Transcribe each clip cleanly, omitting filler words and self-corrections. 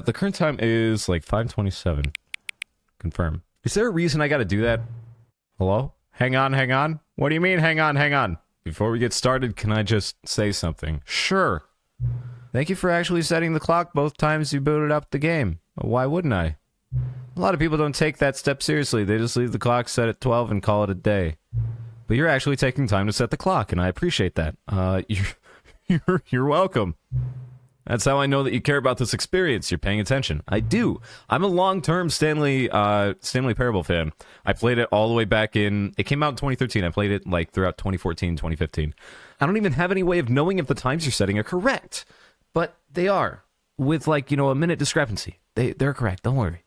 The current time is like 5:27. Confirm. Is there a reason I gotta do that? Hello? Hang on, hang on. What do you mean, hang on, hang on? Before we get started, can I just say something? Sure. Thank you for actually setting the clock both times you booted up the game. Why wouldn't I? A lot of people don't take that step seriously. They just leave the clock set at 12 and call it a day. But you're actually taking time to set the clock, and I appreciate that. You're welcome. That's how I know that you care about this experience. You're paying attention. I do. I'm a long-term Stanley Parable fan. I played it all the way back in... It came out in 2013. I played it, like, throughout 2014, 2015. I don't even have any way of knowing if the times you're setting are correct. But they are. With, like, you know, a minute discrepancy. They're correct. Don't worry.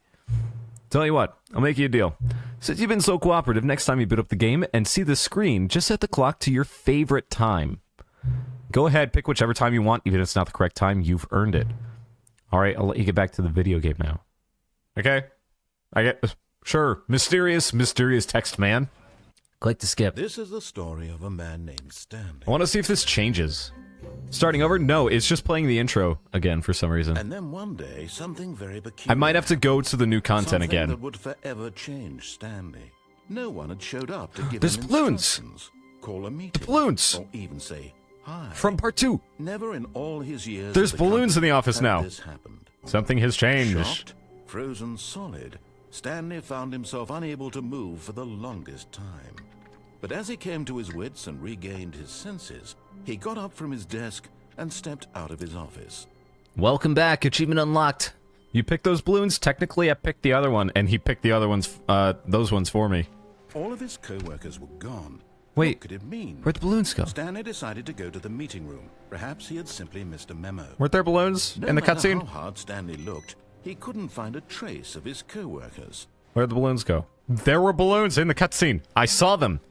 Tell you what. I'll make you a deal. Since you've been so cooperative, next time you boot up the game and see the screen, just set the clock to your favorite time. Go ahead, pick whichever time you want, even if it's not the correct time. You've earned it. Alright, I'll let you get back to the video game now. Okay? Sure. Mysterious text man. Click to skip. This is the story of a man named Stanley. I want to see if this changes. Starting over? No, it's just playing the intro again for some reason. And then one day, something very peculiar. I might have to go to the new content again. Something that would forever change Stanley. No one had showed up to give There's him balloons! instructions, call a meeting, The balloons! or even say hi. From part 2. Never in all his years. There's at the balloons in the company office had now. This happened. Something has changed. Shocked, frozen solid, Stanley found himself unable to move for the longest time. But as he came to his wits and regained his senses, he got up from his desk and stepped out of his office. Welcome back, achievement unlocked. You picked those balloons? Technically, I picked the other one, and he picked the other ones, those ones for me. All of his co-workers were gone. Wait, what could it mean? Where'd the balloons go? Stanley decided to go to the meeting room. Perhaps he had simply missed a memo. Weren't there balloons in the No matter cutscene? how hard Stanley looked, he couldn't find a trace of his co-workers. Where'd the balloons go? There were balloons in the cutscene. I saw them.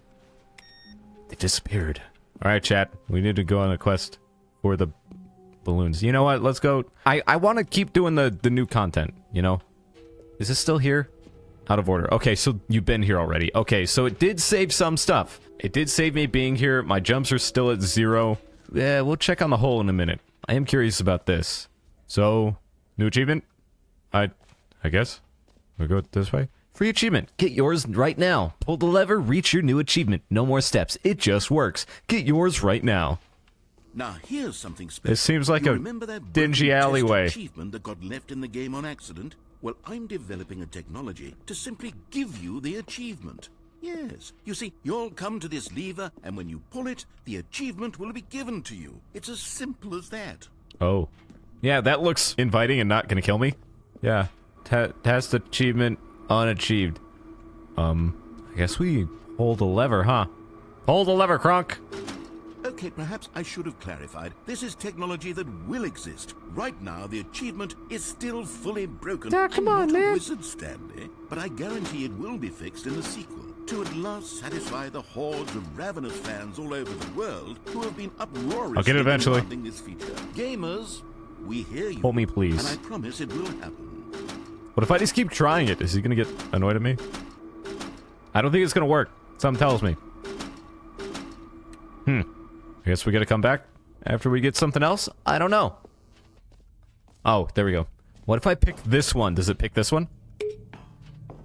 They disappeared. Alright, chat. We need to go on a quest for the balloons. You know what? Let's go. I want to keep doing the new content, you know? Is this still here? Out of order. Okay, so you've been here already. Okay, so it did save some stuff. It did save me being here. My jumps are still at 0. Yeah, we'll check on the hole in a minute. I am curious about this. So, new achievement? I guess. We'll go this way. Free achievement. Get yours right now. Pull the lever, reach your new achievement. No more steps. It just works. Get yours right now. Now here's something special. This seems like You a remember that dingy broken test alleyway. achievement that got left in the game on accident? Well, I'm developing a technology to simply give you the achievement. Yes. You see, you'll come to this lever, and when you pull it, the achievement will be given to you. It's as simple as that. Oh. Yeah, that looks inviting and not gonna kill me. Yeah. Test achievement unachieved. I guess we hold the lever, huh? Hold the lever, Kronk! Okay, perhaps I should have clarified. This is technology that will exist. Right now, the achievement is still fully broken. Come on, I'm not man. a wizard, Stanley, but I guarantee it will be fixed in the sequel to at last satisfy the hordes of ravenous fans all over the world who have been uproariously I'll get it eventually. demanding this feature. Gamers, we hear you. Hold me, please. And I promise it will happen. What if I just keep trying it? Is he gonna get annoyed at me? I don't think it's gonna work. Something tells me. I guess we gotta come back after we get something else? I don't know. Oh, there we go. What if I pick this one? Does it pick this one?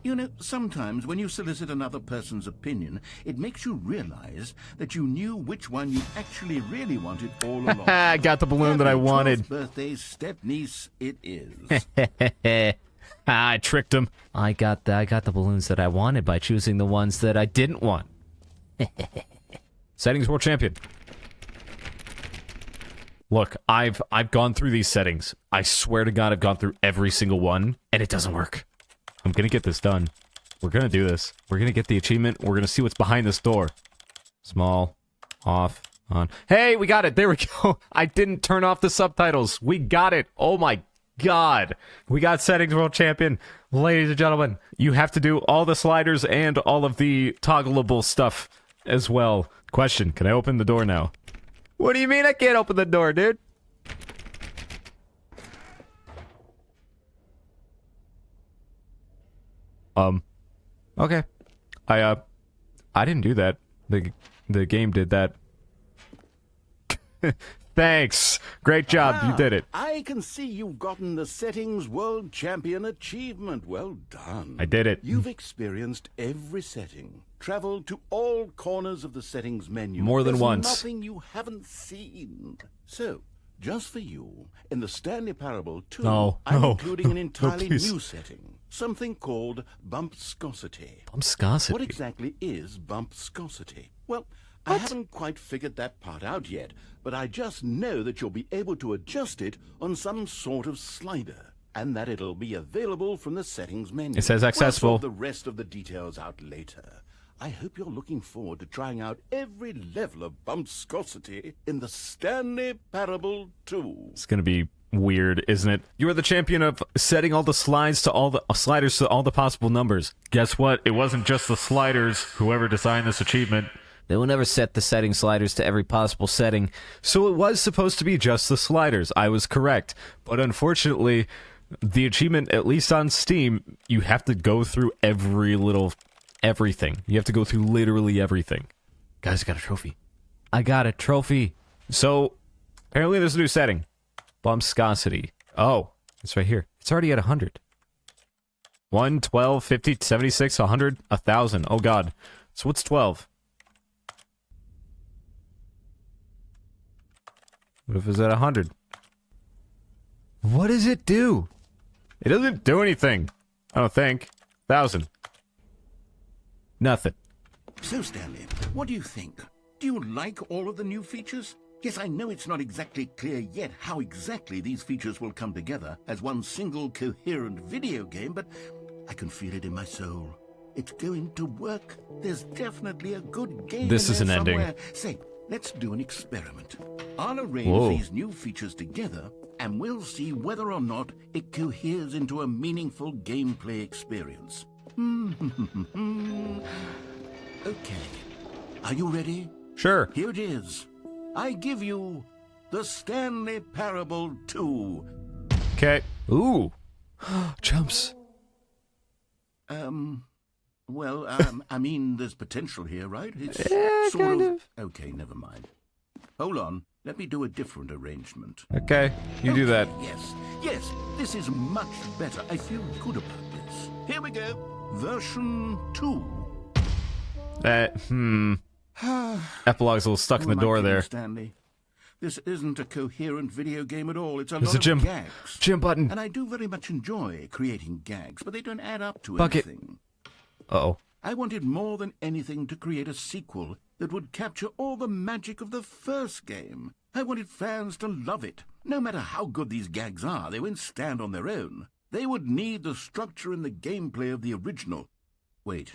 You know, sometimes when you solicit another person's opinion, it makes you realize that you knew which one you actually really wanted all along. I got the balloon that I Happy 12th wanted. birthday, step-niece, it is. I tricked him. I got the balloons that I wanted by choosing the ones that I didn't want. Settings World Champion. Look, I've gone through these settings. I swear to God, I've gone through every single one, and it doesn't work. I'm gonna get this done. We're gonna do this. We're gonna get the achievement. We're gonna see what's behind this door. Small, off, on. Hey, we got it. There we go. I didn't turn off the subtitles. We got it. Oh my God. We got Settings World Champion. Ladies and gentlemen, you have to do all the sliders and all of the toggleable stuff as well. Question, can I open the door now? What do you mean I can't open the door, dude? Okay. I didn't do that. The game did that. Thanks. Great job. You did it. I can see you've gotten the Settings World Champion achievement. Well done. I did it. You've experienced every setting, traveled to all corners of the settings menu. More than There's once. Nothing you haven't seen. So, just for you, in the Stanley Parable 2, No, I'm no, including an entirely please. new setting, something called bumpscosity. Bumpscosity. What exactly is bumpscosity? Well, I haven't quite figured that part out yet, but I just know that you'll be able to adjust it on some sort of slider, and that it'll be available from the settings menu. It says accessible. We'll sort the rest of the details out later. I hope you're looking forward to trying out every level of bumpscosity in the Stanley Parable 2. It's gonna be weird, isn't it? You are the champion of setting all the sliders to all the possible numbers. Guess what? It wasn't just the sliders. Whoever designed this achievement, they will never set the setting sliders to every possible setting. So it was supposed to be just the sliders. I was correct, but unfortunately, the achievement, at least on Steam, you have to go through everything. You have to go through literally everything. Guys, I got a trophy. I got a trophy. So apparently, there's a new setting. Bumpscosity. Oh, it's right here. It's already at 100. 1, 12, 50, 76, 100, 1,000. Oh, God. So what's 12? What if it's at 100? What does it do? It doesn't do anything. I don't think. 1,000. Nothing. So, Stanley, what do you think? Do you like all of the new features? Yes, I know it's not exactly clear yet how exactly these features will come together as one single coherent video game, but I can feel it in my soul. It's going to work. There's definitely a good game This in is an there ending. somewhere. Say, let's do an experiment. I'll arrange Whoa. these new features together, and we'll see whether or not it coheres into a meaningful gameplay experience. Okay. Are you ready? Sure. Here it is. I give you the Stanley Parable 2. Okay. Ooh. Jumps. Well, I mean, there's potential here, right? It's Yeah, sort kind of. Okay, never mind. Hold on. Let me do a different arrangement. Okay. You do that. Yes, this is much better. I feel good about this. Here we go. Version 2. Epilogue's a little stuck in Who the am I door kidding, there. Stanley? This isn't a coherent video game at all. It's a There's lot a gym. of gags. Gym button. And I do very much enjoy creating gags, but they don't add up to Bucket. anything. Uh-oh. I wanted more than anything to create a sequel that would capture all the magic of the first game. I wanted fans to love it. No matter how good these gags are, they won't stand on their own. They would need the structure and the gameplay of the original. Wait,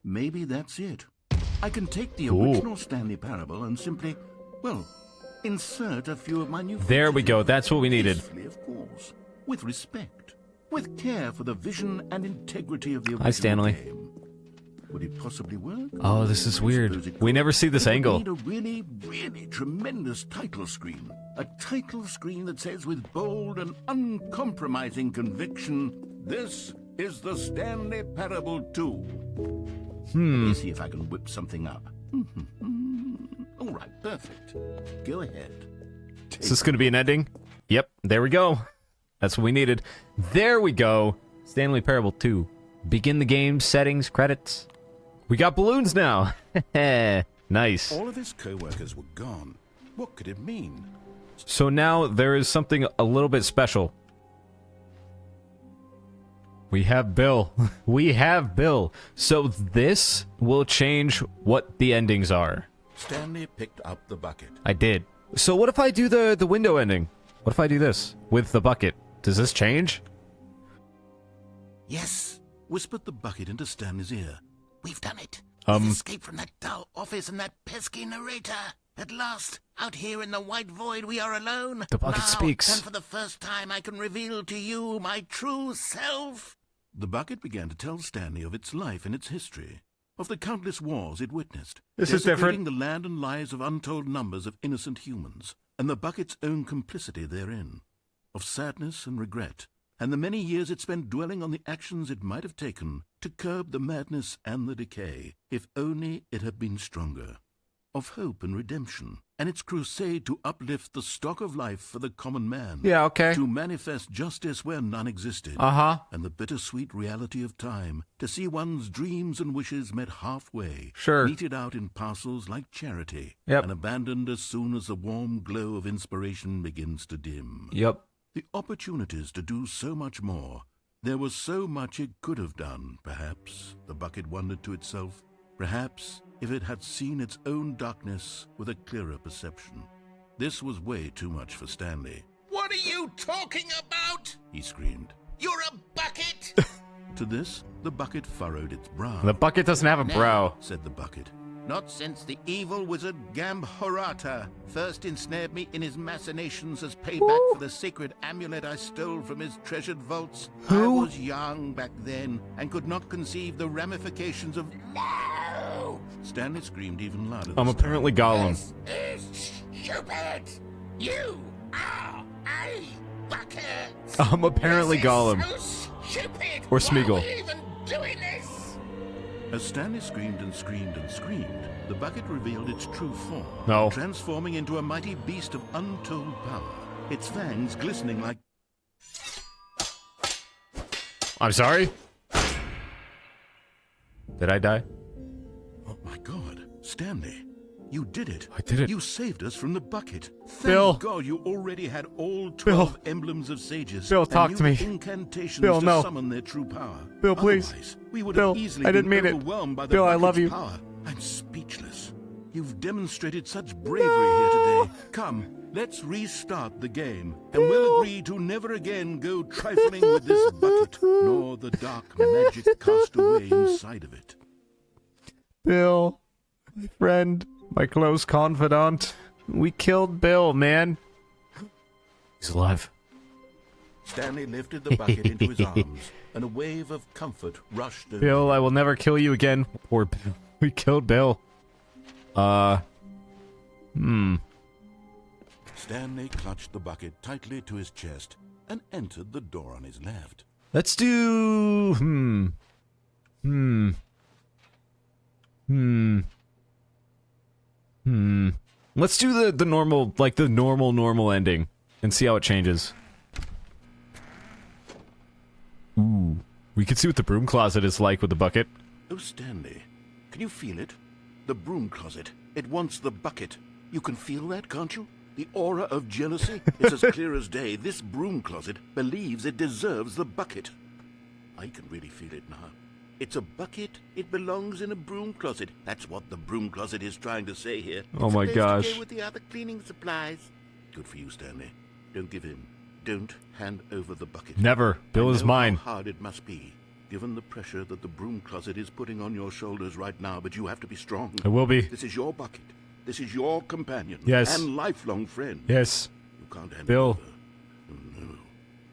maybe that's it. I can take the original Stanley Parable and simply, well, insert a few of my new There we features go. in. That's what we needed. Peacefully, of course, with respect, with care for the vision and integrity of the original Hi, Stanley. game. Would it possibly work? Oh, this is I weird. suppose it We could. never see this It would angle. need a really, really tremendous title screen. A title screen that says with bold and uncompromising conviction, "This is the Stanley Parable 2." Let me see if I can whip something up. All right, perfect. Go ahead. Is this going to be an ending? Yep, there we go. That's what we needed. There we go. Stanley Parable 2. Begin the game, settings, credits. We got balloons now. Nice. All of his co-workers were gone. What could it mean? So now there is something a little bit special. We have Bill. We have Bill. So this will change what the endings are. Stanley picked up the bucket. I did. So what if I do the window ending? What if I do this with the bucket? Does this change? Yes, whispered the bucket into Stanley's ear. We've done it. Um, We've escaped from that dull office and that pesky narrator. At last, out here in the white void, we are alone. The bucket now, speaks. And for the first time, I can reveal to you my true self. The bucket began to tell Stanley of its life and its history, of the countless wars it witnessed. This is different. desecrating the land and lives of untold numbers of innocent humans, and the bucket's own complicity therein, of sadness and regret, and the many years it spent dwelling on the actions it might have taken to curb the madness and the decay, if only it had been stronger. of hope and redemption, and its crusade to uplift the stock of life for the common man. Yeah, okay. To manifest justice where none existed. Uh-huh. And the bittersweet reality of time, to see one's dreams and wishes met halfway. Sure. Meted out in parcels like charity. Yep. And abandoned as soon as the warm glow of inspiration begins to dim. Yep. The opportunities to do so much more. There was so much it could have done, perhaps, the bucket wondered to itself. Perhaps, if it had seen its own darkness with a clearer perception. This was way too much for Stanley. What are you talking about? He screamed. You're a bucket! To this, the bucket furrowed its brow. The bucket doesn't have a brow. Said the bucket. Not since the evil wizard Gambhorata first ensnared me in his machinations as payback for the sacred amulet I stole from his treasured vaults. Who? I was young back then and could not conceive the ramifications of... No! Stanley screamed even louder. I'm this apparently Gollum. This is stupid! You are a bucket! I'm apparently This is Gollum. so stupid! Or Smeagol. Why are we even doing this? As Stanley screamed and screamed and screamed, the bucket revealed its true form. No. Transforming into a mighty beast of untold power. Its fangs glistening like... I'm sorry? Did I die? Oh my God, Stanley. You did it. I did it. You saved us from the bucket. Thank Bill. God you already had all 12 Bill. emblems of sages. Bill, and talk knew to me. the incantations Bill, to no. summon their true power. Bill, please. Otherwise, we would Bill, have easily I didn't been mean it. overwhelmed by the Bill, I bucket's love you. power. I'm speechless. You've demonstrated such bravery here today. Come, let's restart the game, and we'll agree to never again go trifling with this bucket, nor the dark magic cast away inside of it. Bill, my friend, my close confidant. We killed Bill, man. He's alive. Stanley lifted the bucket into his arms, and a wave of comfort rushed over Bill, I will never kill you again. Poor Bill. We killed Bill. Stanley clutched the bucket tightly to his chest and entered the door on his left. Let's do... Let's do the normal, like the normal ending, and see how it changes. Ooh. We can see what the broom closet is like with the bucket. Oh, Stanley, can you feel it? The broom closet. It wants the bucket. You can feel that, can't you? The aura of jealousy is as clear as day. This broom closet believes it deserves the bucket. I can really feel it now. It's a bucket. It belongs in a broom closet. That's what the broom closet is trying to say here. Oh It's my supposed to gosh. go with the other cleaning supplies. Good for you, Stanley. Don't give in. Don't hand over the bucket. Never. Bill I is know mine. How hard it must be, given the pressure that the broom closet is putting on your shoulders right now, but you have to be strong. I will be. This is your bucket. This is your companion. Yes. And lifelong friend. Yes. You can't hand Bill. it over. Oh, no.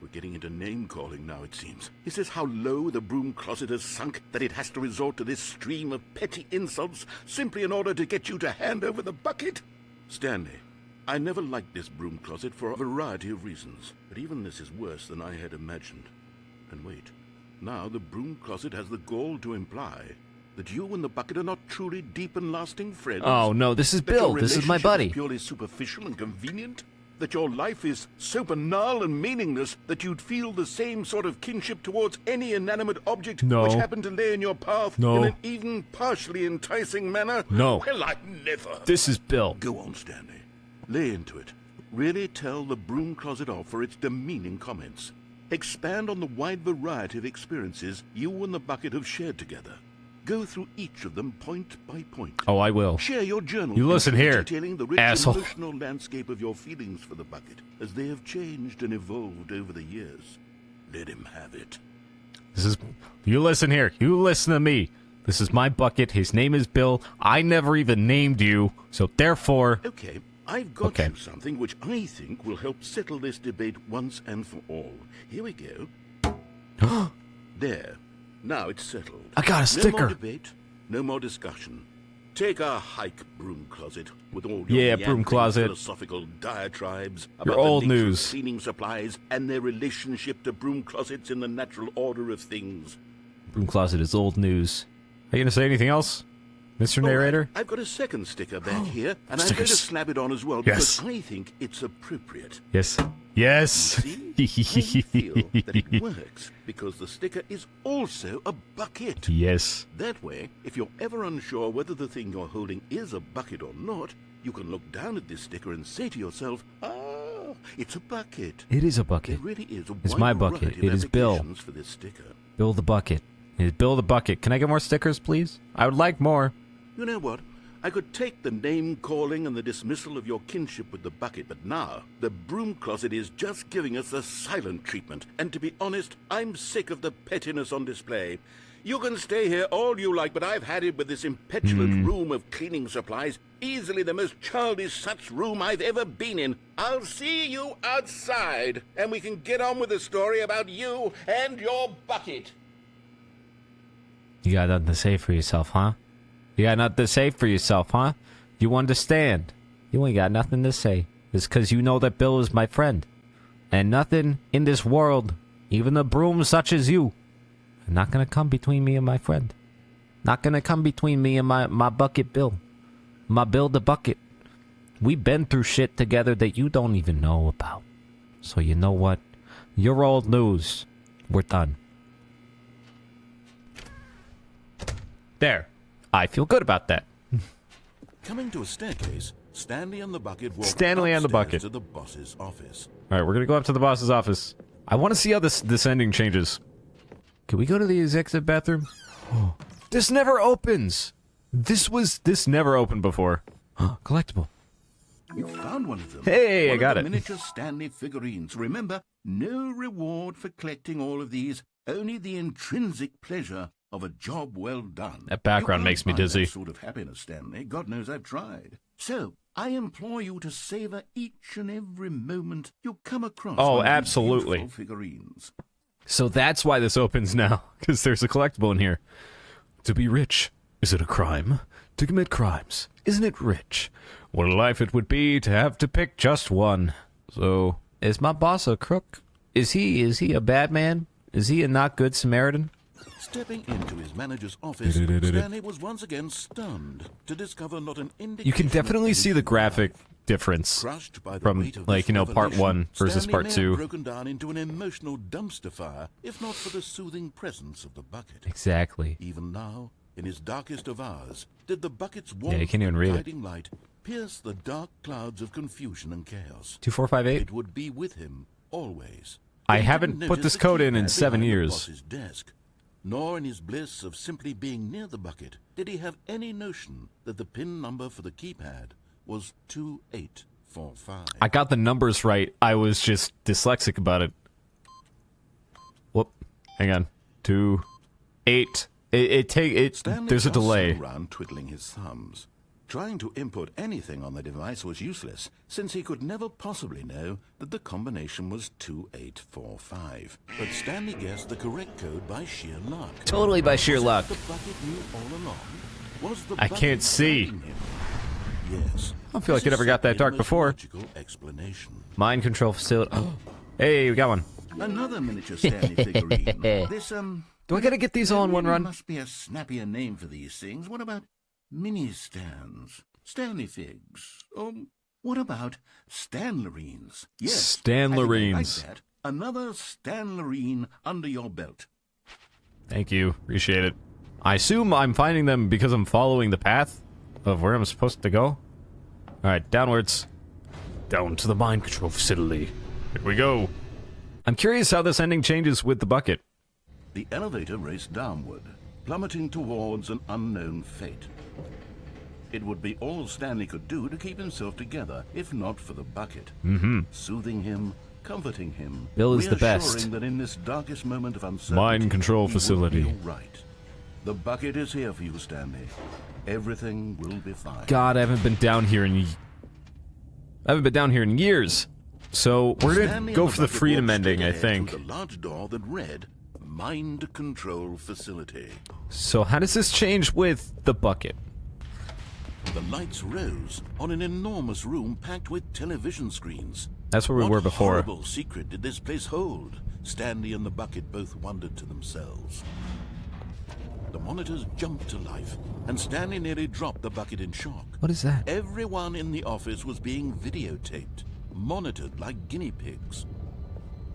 We're getting into name-calling now, it seems. Is this how low the broom closet has sunk, that it has to resort to this stream of petty insults simply in order to get you to hand over the bucket? Stanley, I never liked this broom closet for a variety of reasons, but even this is worse than I had imagined. And wait, now the broom closet has the gall to imply that you and the bucket are not truly deep and lasting friends. Oh no, this is That your Bill. This is my relationship buddy. purely superficial and convenient? That your life is so banal and meaningless that you'd feel the same sort of kinship towards any inanimate object No. which happened to lay in your path No. in an even partially enticing manner? No. Well, I'd never. This is Bill. Go on, Stanley. Lay into it. Really tell the broom closet off for its demeaning comments. Expand on the wide variety of experiences you and the bucket have shared together. Go through each of them point by point. Oh, I will. Share your journal. You listen here, detailing the rich asshole. emotional landscape of your feelings for the bucket as they have changed and evolved over the years. Let him have it. This is... You listen here. You listen to me. This is my bucket. His name is Bill. I never even named you, so therefore... Okay, I've got Okay. you something which I think will help settle this debate once and for all. Here we go. There. Now it's settled. I got a No sticker. more debate, no more discussion. Take a hike, broom closet, with all your Yeah, broom meandering closet. philosophical diatribes Your about old the nature news. of cleaning supplies and their relationship to broom closets in the natural order of things. Broom closet is old news. Are you gonna say anything else? Mr. All right, Narrator? I've got a second sticker back here, and I'm going to slap it on as well Yes. because I think it's appropriate. Yes. Yes. See? I feel that it works because the sticker is also a bucket. Yes. That way, if you're ever unsure whether the thing you're holding is a bucket or not, you can look down at this sticker and say to yourself, "Ah, it's a bucket." It is a bucket. There really is a It's wide my bucket. variety of It is Bill. applications for this sticker. Bill the bucket. It is Bill the bucket. Can I get more stickers, please? I would like more. You know what? I could take the name-calling and the dismissal of your kinship with the bucket, but now the broom closet is just giving us the silent treatment. And to be honest, I'm sick of the pettiness on display. You can stay here all you like, but I've had it with this impetulant room of cleaning supplies. Easily the most childish such room I've ever been in. I'll see you outside, and we can get on with the story about you and your bucket. You got nothing to say for yourself, huh? You got nothing to say for yourself, huh? You understand. You ain't got nothing to say. It's because you know that Bill is my friend. And nothing in this world, even a broom such as you, are not gonna come between me and my friend. Not gonna come between me and my bucket Bill. My Bill the bucket. We've been through shit together that you don't even know about. So you know what? You're old news. We're done. There. I feel good about that. Coming to a staircase, Stanley and the bucket walked Stanley and the upstairs bucket. to the boss's office. All right, we're gonna go up to the boss's office. I want to see how this ending changes. Can we go to the executive bathroom? Oh, this never opens. This never opened before. Collectible. You found one of them. Hey, One I of got the it. miniature Stanley figurines. Remember, no reward for collecting all of these. Only the intrinsic pleasure of a job well done. That background You can't makes me find that dizzy. sort of happiness, Stanley. God knows I've tried. So, I implore you to savor each and every moment you come across. Oh, one of these absolutely. beautiful figurines. So that's why this opens now, because there's a collectible in here. To be rich, is it a crime? To commit crimes, isn't it rich? What a life it would be to have to pick just one. So, is my boss a crook? Is he a bad man? Is he a not good Samaritan? Stepping into his manager's office, Stanley was once again stunned to discover not an indication. You can definitely see the graphic difference Crushed by the from, weight of like, this you know, part revelation, 1 versus Stanley part may have 2. broken down into an emotional dumpster fire, if not for the soothing presence of the bucket. Exactly. Even now, in his darkest of hours, did the bucket's warmth you can't even and read it. guiding light pierce the dark clouds of confusion and chaos. 2458? It would be with him always. I He haven't didn't put notice this the code in keypad 7 behind the years. boss's desk. Nor in his bliss of simply being near the bucket did he have any notion that the PIN number for the keypad was 2845. I got the numbers right. I was just dyslexic about it. Whoop. Hang on. 2, 8. Stanley There's a tossed delay. around twiddling his thumbs. Trying to input anything on the device was useless, since he could never possibly know that the combination was 2845. But Stanley guessed the correct code by sheer luck. Totally by sheer luck. The bucket knew all along. Was the I bucket can't see. guiding him? Yes. I don't feel like it ever got that This is dark the most before. logical explanation. Mind control facility. Oh. Hey, we got one. Another miniature Stanley figurine. This, Do I gotta get these all in one there run? must be a snappier name for these things. What about mini stands? Stanley figs? What about Stanlerines? Yes. Stanlerines. I think I like that. Another Stanlerine under your belt. Thank you. Appreciate it. I assume I'm finding them because I'm following the path of where I'm supposed to go. Alright, downwards. Down to the mind control facility. Here we go. I'm curious how this ending changes with the bucket. The elevator raced downward, plummeting towards an unknown fate. It would be all Stanley could do to keep himself together, if not for the bucket. Soothing him, comforting him, Bill is the best. reassuring that in this darkest moment of uncertainty, Mind control he facility. would be all right. The bucket is here for you, Stanley. Everything will be fine. God, I haven't been down here in years. So we're gonna Stanley go and for the bucket freedom walked straight ending, I ahead think. through the large door that read Mind Control Facility. So how does this change with the bucket? The lights rose on an enormous room packed with television screens. That's where we What were before. horrible secret did this place hold? Stanley and the bucket both wondered to themselves. The monitors jumped to life, and Stanley nearly dropped the bucket in shock. What is that? Everyone in the office was being videotaped, monitored like guinea pigs.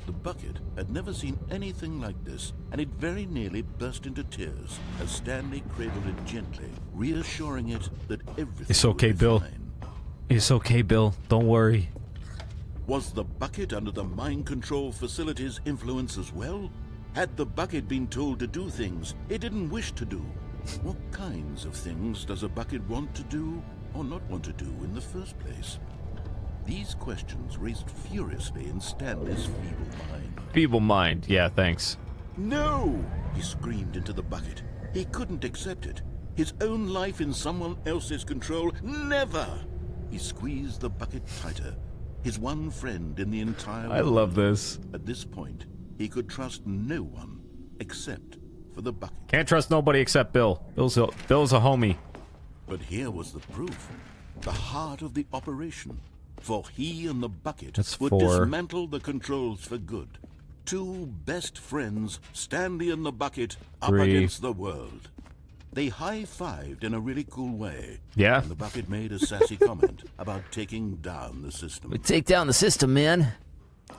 The bucket had never seen anything like this, and it very nearly burst into tears as Stanley cradled it gently, reassuring it that everything It's okay, would be Bill. fine. It's okay, Bill. Don't worry. Was the bucket under the mind control facility's influence as well? Had the bucket been told to do things it didn't wish to do? What kinds of things does a bucket want to do or not want to do in the first place? These questions raced furiously in Stanley's feeble mind. Feeble mind. Yeah, thanks. No! He screamed into the bucket. He couldn't accept it. His own life in someone else's control, never! He squeezed the bucket tighter. His one friend in the entire world. I love this. At this point, he could trust no one except for the bucket. Can't trust nobody except Bill. Bill's a homie. But here was the proof. The heart of the operation. For he and the bucket That's would 4. dismantle the controls for good. Two best friends, Stanley and the bucket, up 3. against the world. They high-fived in a really cool way. Yeah. And the bucket made a sassy comment about taking down the system. We take down the system, man.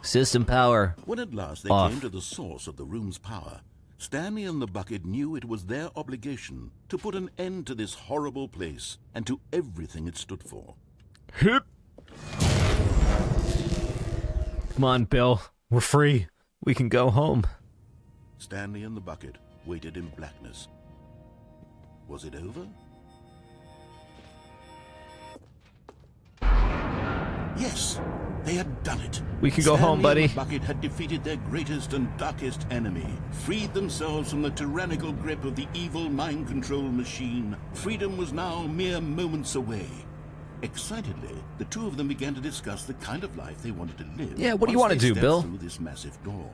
System power. When at last they Off. came to the source of the room's power, Stanley and the bucket knew it was their obligation to put an end to this horrible place and to everything it stood for. Hip. Come on, Bill. We're free. We can go home. Stanley and the bucket waited in blackness. Was it over? Yes, they had done it. We can go home, buddy. And the bucket had defeated their greatest and darkest enemy, freed themselves from the tyrannical grip of the evil mind control machine. Freedom was now mere moments away. Excitedly, the two of them began to discuss the kind of life they wanted to live. Yeah, what do you once want to they do, stepped Bill? Through this massive door.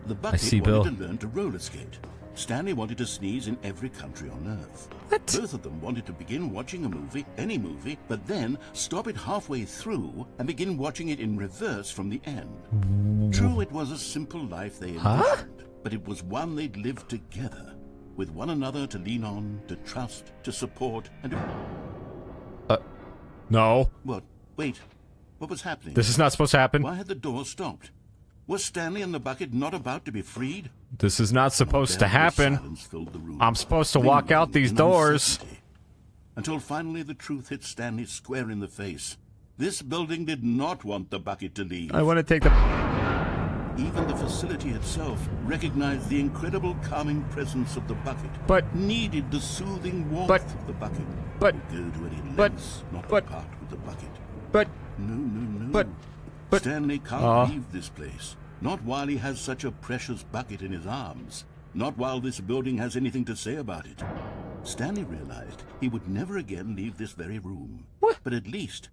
The bucket see, wanted Bill. to learn to roller skate. Stanley wanted to sneeze in every country on Earth. What? Both of them wanted to begin watching a movie, any movie, but then stop it halfway through and begin watching it in reverse from the end. True, it was a simple life they envisioned, but it was one they'd lived together, with one another to lean on, to trust, to support, and to... No. What? Wait. What was happening? This is not supposed to happen. Why had the door stopped? Was Stanley and the bucket not about to be freed? This is not supposed to Momentarily, happen. silence filled the room, I'm supposed to walk out these in doors. uncertainty. Until finally the truth hit Stanley square in the face. This building did not want the bucket to leave. I want to take the... Even the facility itself recognized the incredible calming presence of the bucket. But- needed the soothing warmth but- of the bucket. but- Would go to any but- lengths not but- to part with the bucket. But... No. But- Stanley can't leave this place. Not while he has such a precious bucket in his arms. Not while this building has anything to say about it. Stanley realized he would never again leave this very room. What? But at least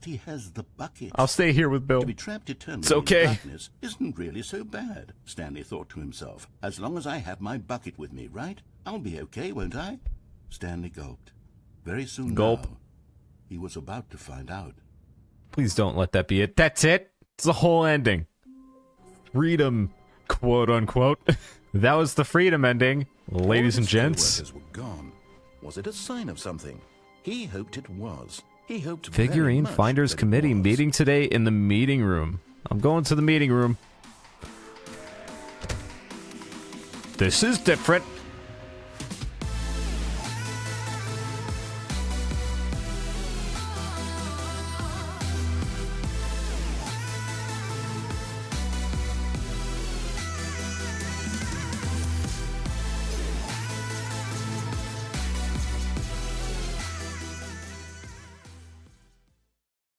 he has the bucket. I'll stay here with Bill. To be trapped eternally It's okay. in darkness isn't really so bad, Stanley thought to himself. As long as I have my bucket with me, right? I'll be okay, won't I? Stanley gulped. Very soon Gulp. now, he was about to find out. Please don't let that be it. That's it. It's the whole ending. Freedom, quote unquote. That was the freedom ending, ladies and All the gents. co-workers were gone. Was it a sign of something? He hoped it was. He hoped Figurine very much Finders that it Committee was. meeting today in the meeting room. I'm going to the meeting room. This is different.